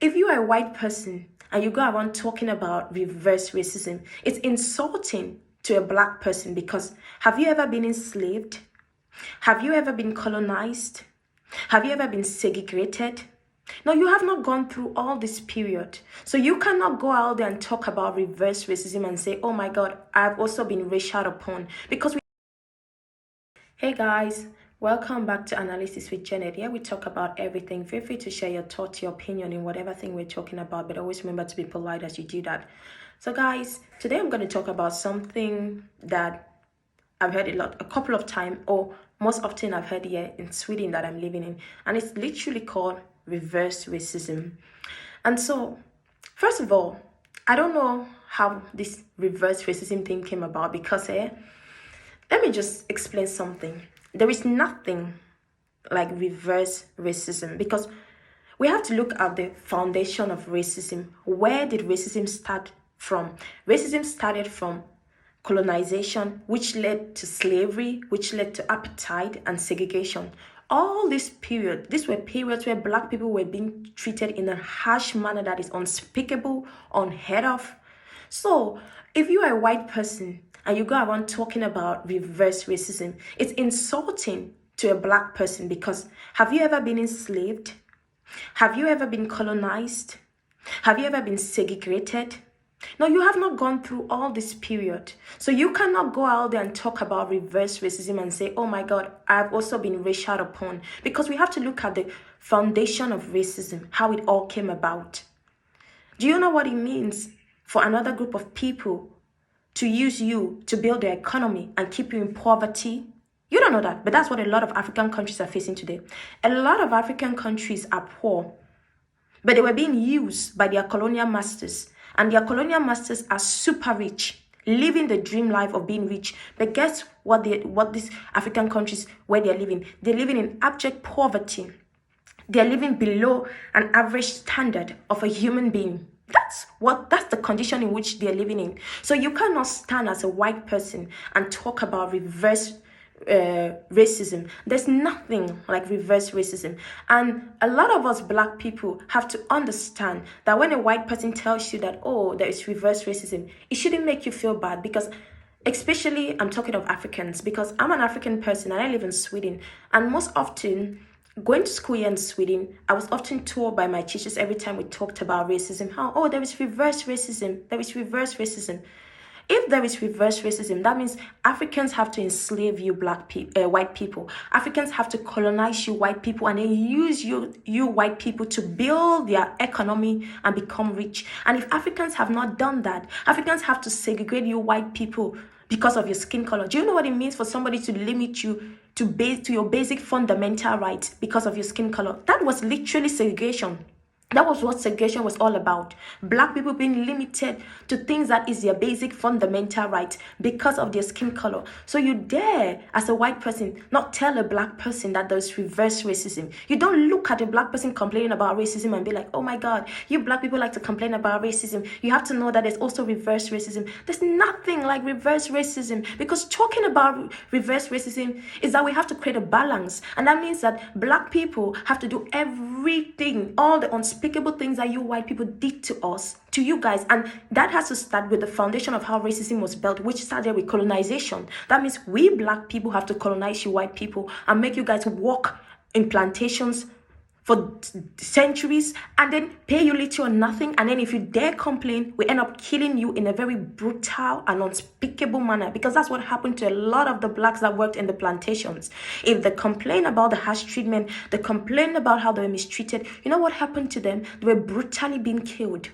If you are a white person and you go around talking about reverse racism, it's insulting to a black person because have you ever been enslaved? Have you ever been colonized? Have you ever been segregated? No, you have not gone through all this period. So you cannot go out there and talk about reverse racism and say, oh my God, I've also been racial upon. Because Hey guys, welcome back to Analysis with Janet. Here we talk about everything. Feel free to share your thoughts, your opinion in whatever thing we're talking about, but always remember to be polite as you do that. So guys, today I'm going to talk about something that I've heard a couple of times, or most often I've heard here in Sweden that I'm living in, and it's literally called reverse racism. And so, first of all, I don't know how this reverse racism thing came about because let me just explain something. There is nothing like reverse racism because we have to look at the foundation of racism. Where did racism start from? Racism started from colonization, which led to slavery, which led to apartheid and segregation. All these were periods where black people were being treated in a harsh manner that is unspeakable, unheard of. So, if you are a white person and you go around talking about reverse racism, it's insulting to a black person because have you ever been enslaved? Have you ever been colonized? Have you ever been segregated? No, you have not gone through all this period. So you cannot go out there and talk about reverse racism and say, oh my God, I've also been racial upon. Because we have to look at the foundation of racism, how it all came about. Do you know what it means for another group of people to use you to build their economy and keep you in poverty? You don't know that, but that's what a lot of African countries are facing today. A lot of African countries are poor, but they were being used by their colonial masters, and their colonial masters are super rich, living the dream life of being rich. But guess what these African countries, where they're living? They're living in abject poverty. They're living below an average standard of a human being. That's the condition in which they're living in. So you cannot stand as a white person and talk about reverse racism. There's nothing like reverse racism. And a lot of us black people have to understand that when a white person tells you that, oh, there is reverse racism, it shouldn't make you feel bad because especially I'm talking of Africans because I'm an African person and I live in Sweden, and most often going to school here in Sweden, I was often told by my teachers every time we talked about racism, how, oh, there is reverse racism, there is reverse racism. If there is reverse racism, that means Africans have to enslave you white people. Africans have to colonize you white people and then use you white people to build their economy and become rich. And if Africans have not done that, Africans have to segregate you white people because of your skin color. Do you know what it means for somebody to limit you to your basic fundamental rights because of your skin color? That was literally segregation. That was what segregation was all about. Black people being limited to things that is their basic fundamental right because of their skin color. So you dare, as a white person, not tell a black person that there's reverse racism. You don't look at a black person complaining about racism and be like, oh my God, you black people like to complain about racism. You have to know that there's also reverse racism. There's nothing like reverse racism because talking about reverse racism is that we have to create a balance. And that means that black people have to do everything, all the unspeakable things that you white people did to us, to you guys, and that has to start with the foundation of how racism was built, which started with colonization. That means we black people have to colonize you white people and make you guys work in plantations for centuries and then pay you little or nothing, and then if you dare complain, we end up killing you in a very brutal and unspeakable manner, because that's what happened to a lot of the blacks that worked in the plantations. If they complain about the harsh treatment, they complain about how they were mistreated, you know what happened to them? They were brutally being killed.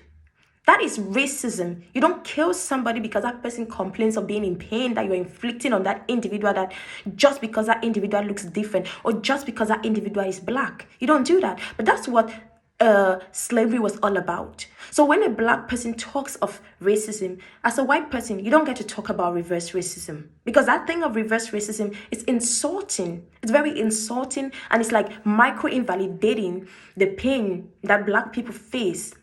That is racism. You don't kill somebody because that person complains of being in pain that you're inflicting on that individual, that just because that individual looks different or just because that individual is black. You don't do that. But that's what slavery was all about. So when a black person talks of racism, as a white person, you don't get to talk about reverse racism, because that thing of reverse racism is insulting. It's very insulting, and it's like micro-invalidating the pain that black people face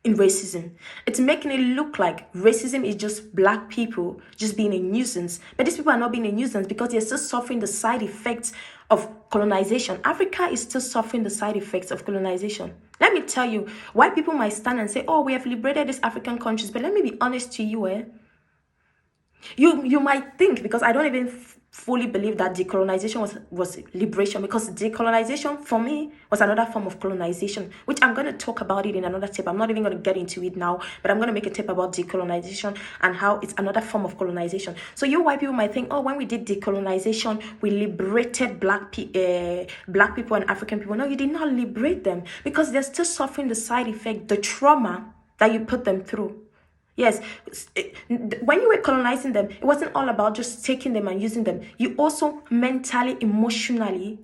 in racism. It's making it look like racism is just black people just being a nuisance. But these people are not being a nuisance because they're still suffering the side effects of colonization. Africa is still suffering the side effects of colonization. Let me tell you, white people might stand and say, oh, we have liberated these African countries. But let me be honest to you, You might think, because I don't even fully believe that decolonization was liberation, because decolonization for me was another form of colonization, which I'm going to talk about it in another tip. I'm not even going to get into it now, but I'm going to make a tip about decolonization and how it's another form of colonization. So you white people might think, oh, when we did decolonization, we liberated black people and African people. No, you did not liberate them, because they're still suffering the side effect, the trauma that you put them through. Yes, when you were colonizing them, it wasn't all about just taking them and using them. You also mentally, emotionally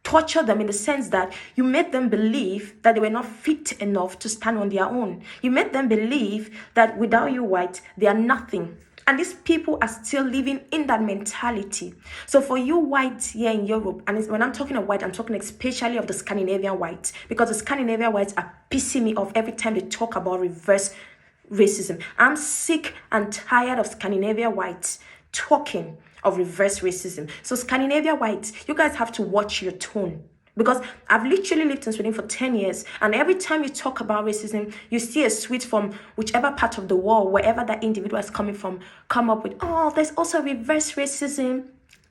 tortured them, in the sense that you made them believe that they were not fit enough to stand on their own. You made them believe that without you white, they are nothing. And these people are still living in that mentality. So for you whites here in Europe, and when I'm talking of white, I'm talking especially of the Scandinavian whites, because the Scandinavian whites are pissing me off every time they talk about reverse racism. I'm sick and tired of Scandinavia whites talking of reverse racism. So Scandinavia whites, you guys have to watch your tone, because I've literally lived in Sweden for 10 years, and every time you talk about racism, you see a switch from whichever part of the world, wherever that individual is coming from, come up with, oh, there's also reverse racism.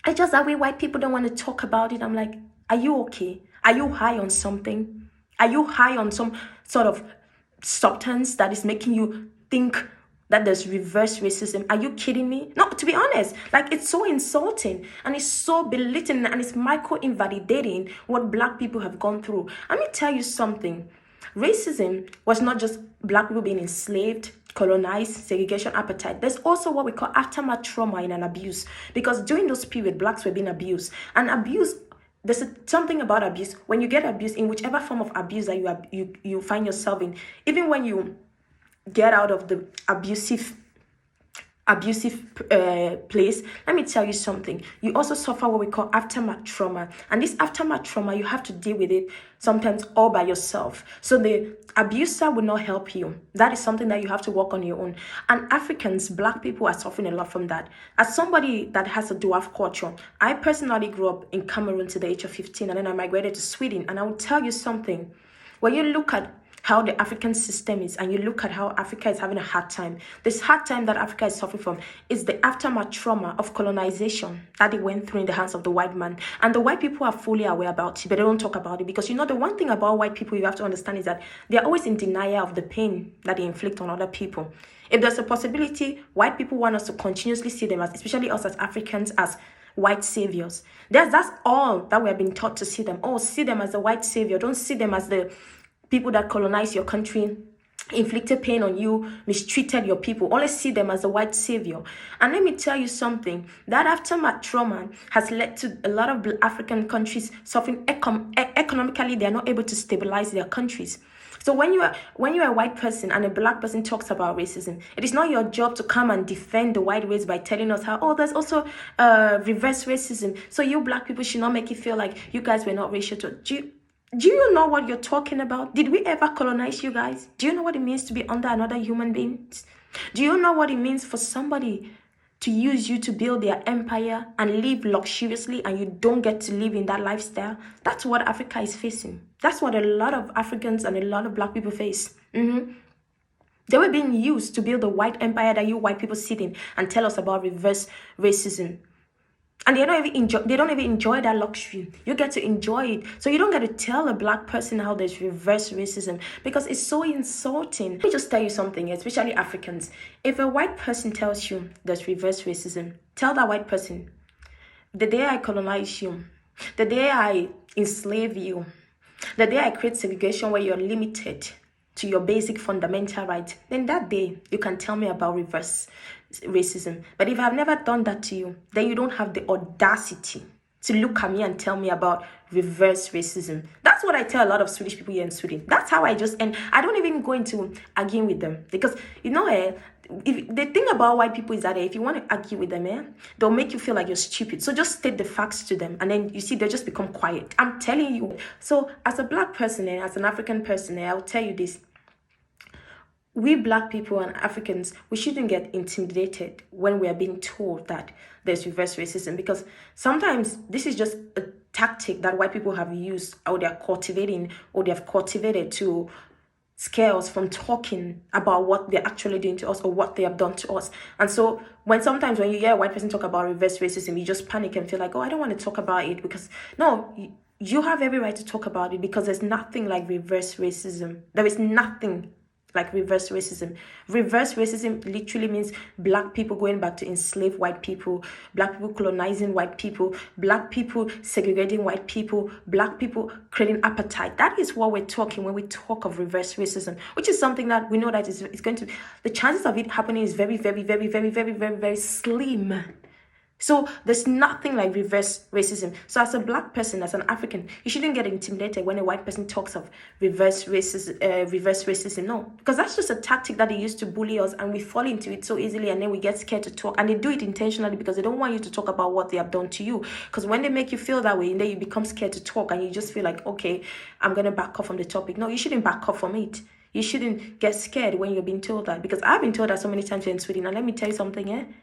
It's just that we white people don't want to talk about it. I'm like, are you okay? Are you high on something? Are you high on some sort of substance that is making you think that there's reverse racism? Are you kidding me? No, to be honest, like, it's so insulting and it's so belittling and it's micro-invalidating what black people have gone through. Let me tell you something. Racism was not just black people being enslaved, colonized, segregation, apartheid. There's also what we call aftermath trauma in an abuse, because during those periods, blacks were being abused. And abuse, there's something about abuse. When you get abused, in whichever form of abuse that you find yourself in, even when you get out of the abusive place, let me tell you something. You also suffer what we call aftermath trauma. And this aftermath trauma, you have to deal with it sometimes all by yourself. So the abuser will not help you. That is something that you have to work on your own. And Africans, black people, are suffering a lot from that. As somebody that has a dwarf culture, I personally grew up in Cameroon to the age of 15, and then I migrated to Sweden. And I will tell you something. When you look at how the African system is, and you look at how Africa is having a hard time, this hard time that Africa is suffering from is the aftermath trauma of colonization that it went through in the hands of the white man. And the white people are fully aware about it, but they don't talk about it, because the one thing about white people you have to understand is that they're always in denial of the pain that they inflict on other people. If there's a possibility, white people want us to continuously see them, as, especially us as Africans, as white saviors. That's all that we have been taught to see them. Oh, see them as the white savior. Don't see them as the people that colonized your country, inflicted pain on you, mistreated your people. Always see them as a white savior. And let me tell you something. That aftermath trauma has led to a lot of African countries suffering economically. They are not able to stabilize their countries. So when you're a white person and a black person talks about racism, it is not your job to come and defend the white race by telling us how, oh, there's also reverse racism. So you black people should not make it feel like you guys were not racial. Do you know what you're talking about? Did we ever colonize you guys? Do you know what it means to be under another human being? Do you know what it means for somebody to use you to build their empire and live luxuriously, and you don't get to live in that lifestyle? That's what Africa is facing. That's what a lot of Africans and a lot of black people face. They were being used to build the white empire that you white people sit in and tell us about reverse racism. And they don't even enjoy that luxury. You get to enjoy it. So you don't get to tell a black person how there's reverse racism, because it's so insulting. Let me just tell you something, especially Africans. If a white person tells you there's reverse racism, tell that white person, the day I colonize you, the day I enslave you, the day I create segregation where you're limited to your basic fundamental right, then that day you can tell me about reverse racism. But if I've never done that to you, then you don't have the audacity to look at me and tell me about reverse racism. That's what I tell a lot of Swedish people here in Sweden. That's how I and I don't even go into arguing with them, because if the thing about white people is that if you want to argue with them, they'll make you feel like you're stupid. So just state the facts to them, and then you see they just become quiet. I'm telling you. So as a black person and as an African person, I'll tell you this. We black people and Africans, we shouldn't get intimidated when we are being told that there's reverse racism, because sometimes this is just tactic that white people have used, or they're cultivating, or they have cultivated to scare us from talking about what they're actually doing to us or what they have done to us. And so sometimes when you hear a white person talk about reverse racism, you just panic and feel like, oh, I don't want to talk about it, because no, you have every right to talk about it, because there's nothing like reverse racism. There is nothing like reverse racism. Reverse racism literally means black people going back to enslave white people, black people colonizing white people, black people segregating white people, black people creating apartheid. That is what we're talking when we talk of reverse racism, which is something that we know that is going to, the chances of it happening is very, very, very, very, very, very, very slim. So there's nothing like reverse racism. So as a black person, as an African, you shouldn't get intimidated when a white person talks of reverse racism. No, because that's just a tactic that they use to bully us, and we fall into it so easily, and then we get scared to talk. And they do it intentionally because they don't want you to talk about what they have done to you. Because when they make you feel that way, and then you become scared to talk, and you just feel like, okay, I'm gonna back off from the topic. No, you shouldn't back off from it. You shouldn't get scared when you're being told that, because I've been told that so many times here in Sweden. And let me tell you something,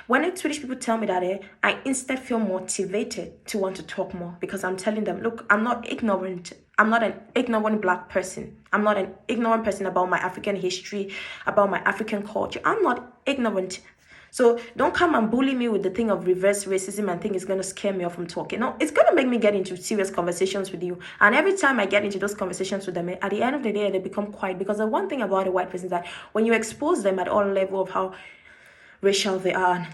when Swedish people tell me that, I instead feel motivated to want to talk more, because I'm telling them, look, I'm not ignorant. I'm not an ignorant black person. I'm not an ignorant person about my African history, about my African culture. I'm not ignorant. So don't come and bully me with the thing of reverse racism and think it's going to scare me off from talking. No, it's going to make me get into serious conversations with you. And every time I get into those conversations with them, at the end of the day, they become quiet. Because the one thing about a white person is that when you expose them at all level of how racial they are,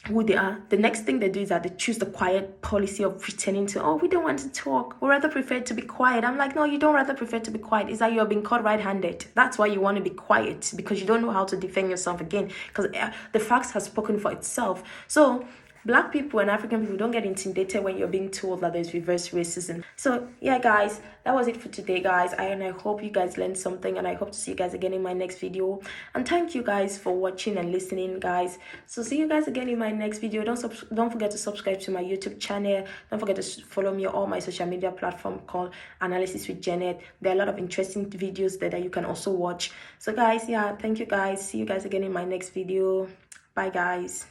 who they are, the next thing they do is that they choose the quiet policy of pretending to, oh, we don't want to talk, we rather prefer to be quiet. I'm like, no, you don't rather prefer to be quiet. It's that you're being caught red-handed. That's why you want to be quiet, because you don't know how to defend yourself again, because the facts have spoken for itself. So black people and African people, don't get intimidated when you're being told that there's reverse racism. So yeah, guys, that was it for today, guys. And I hope you guys learned something, and I hope to see you guys again in my next video. And thank you guys for watching and listening, guys. So see you guys again in my next video. Don't forget to subscribe to my YouTube channel. Don't forget to follow me on all my social media platform called Analysis with Janet. There are a lot of interesting videos there that you can also watch. So guys, yeah, thank you guys. See you guys again in my next video. Bye, guys.